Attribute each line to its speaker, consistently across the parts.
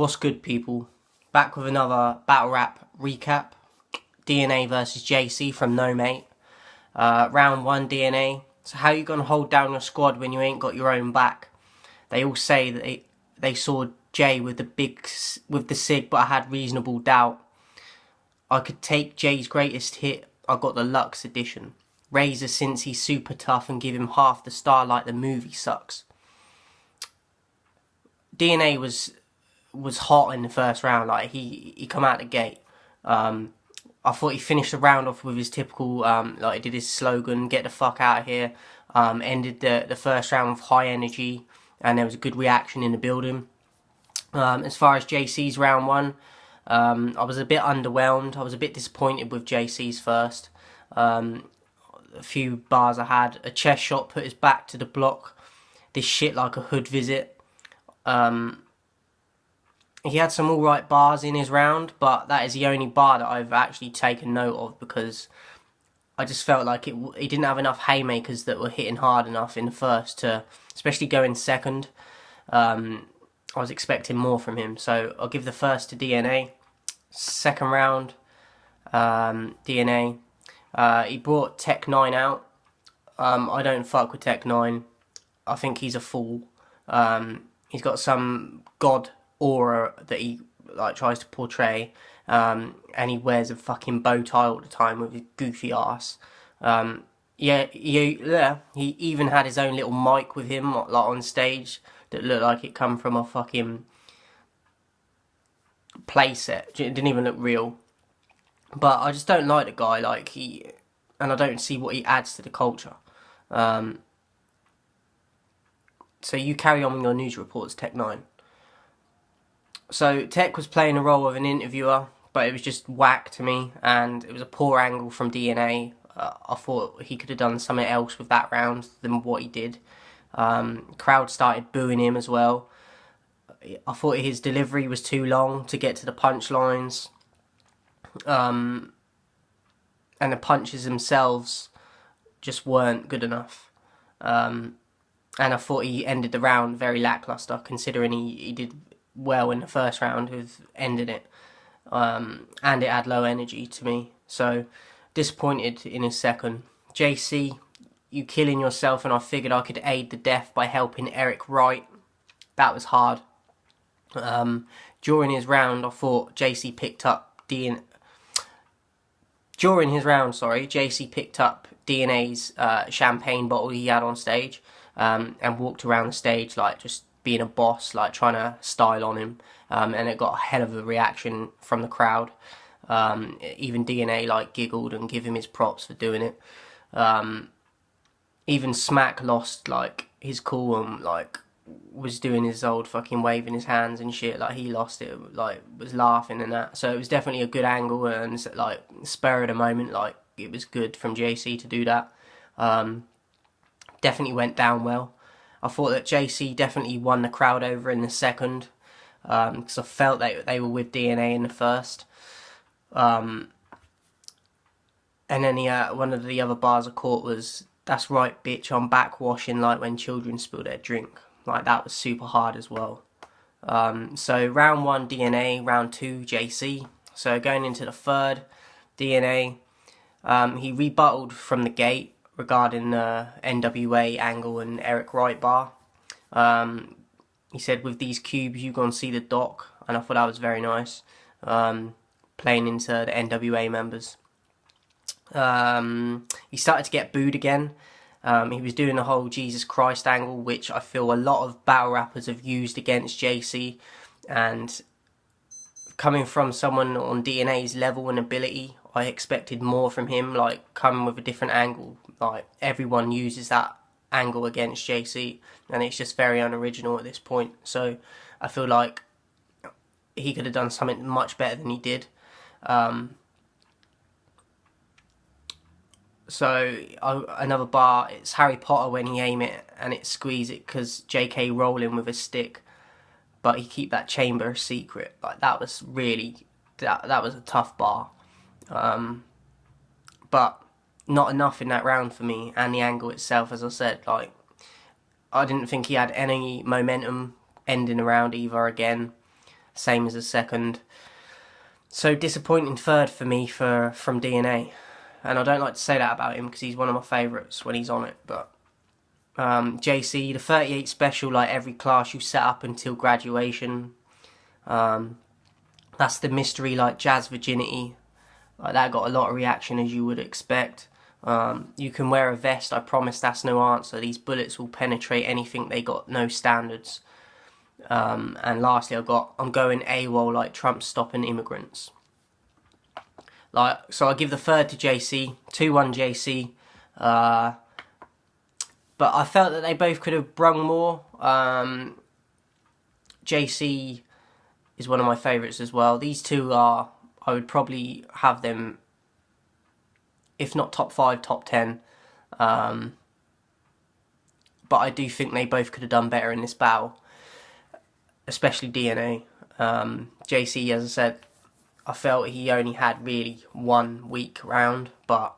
Speaker 1: What's good, people? Back with another battle rap recap. DNA versus JC from Nome. Round 1 DNA. So how you gonna hold down your squad when you ain't got your own back? They all say that they saw Jay with the SIG, but I had reasonable doubt. I could take Jay's greatest hit. I got the Lux edition. Razor since he's super tough and give him half the star like the movie sucks. DNA was hot in the first round. Like he come out the gate. I thought he finished the round off with his typical like he did his slogan, "Get the fuck out of here." Ended the first round with high energy, and there was a good reaction in the building. As far as JC's round 1, I was a bit underwhelmed. I was a bit disappointed with JC's first. A few bars I had. A chest shot put his back to the block. This shit like a hood visit. He had some alright bars in his round, but that is the only bar that I've actually taken note of because I just felt like he didn't have enough haymakers that were hitting hard enough in the first to, especially going second. I was expecting more from him, so I'll give the first to DNA. Second round, DNA. He brought Tech 9 out. I don't fuck with Tech 9. I think he's a fool. He's got some god aura that he like tries to portray, and he wears a fucking bow tie all the time with his goofy ass. He even had his own little mic with him like on stage that looked like it come from a fucking playset. It didn't even look real. But I just don't like the guy. And I don't see what he adds to the culture. So you carry on with your news reports, Tech 9. So Tech was playing the role of an interviewer, but it was just whack to me, and it was a poor angle from DNA. I thought he could have done something else with that round than what he did. Crowd started booing him as well. I thought his delivery was too long to get to the punchlines. And the punches themselves just weren't good enough. And I thought he ended the round very lackluster, considering he did well in the first round with ending it. And it had low energy to me. So, disappointed in his second. JC, you killing yourself, and I figured I could aid the death by helping Eric Wright. That was hard. During his round, I thought JC picked up JC picked up DNA's champagne bottle he had on stage, and walked around the stage like just being a boss, like trying to style on him, and it got a hell of a reaction from the crowd. Even DNA like giggled and gave him his props for doing it. Even Smack lost like his cool and like was doing his old fucking waving his hands and shit. Like he lost it, like was laughing and that. So it was definitely a good angle, and like spur of the moment, like it was good from JC to do that. Definitely went down well. I thought that JC definitely won the crowd over in the second, because I felt they were with DNA in the first. And then one of the other bars I caught was, "That's right, bitch, I'm backwashing like when children spill their drink." Like that was super hard as well. So round 1 DNA, round 2 JC. So going into the third, DNA, he rebutted from the gate regarding the NWA angle and Eric Wright bar. He said, "With these cubes you gonna see the doc," and I thought that was very nice. Playing into the NWA members. He started to get booed again. He was doing the whole Jesus Christ angle, which I feel a lot of battle rappers have used against JC, and coming from someone on DNA's level and ability, I expected more from him, like coming with a different angle. Like everyone uses that angle against JC, and it's just very unoriginal at this point. So I feel like he could have done something much better than he did. Another bar, it's Harry Potter when he aim it and it squeeze it, because JK rolling with a stick, but he keep that chamber a secret. Like that was really, that was a tough bar. But not enough in that round for me, and the angle itself, as I said, like I didn't think he had any momentum ending the round either again. same as the second. So disappointing third for me from DNA. And I don't like to say that about him because he's one of my favourites when he's on it. But JC, the 38 special, like every class you set up until graduation. That's the mystery, like Jazz Virginity. Like that got a lot of reaction, as you would expect. You can wear a vest, I promise that's no answer. These bullets will penetrate anything, they got no standards. And lastly, I'm going AWOL, like Trump's stopping immigrants. So I give the third to JC, 2-1 JC. But I felt that they both could have brung more. JC is one of my favourites as well. These two I would probably have them, if not top 5, top 10. But I do think they both could have done better in this battle, especially DNA. JC, as I said, I felt he only had really one weak round, but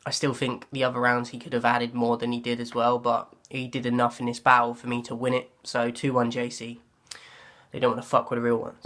Speaker 1: I still think the other rounds he could have added more than he did as well, but he did enough in this battle for me to win it. So 2-1 JC. They don't want to fuck with the real ones.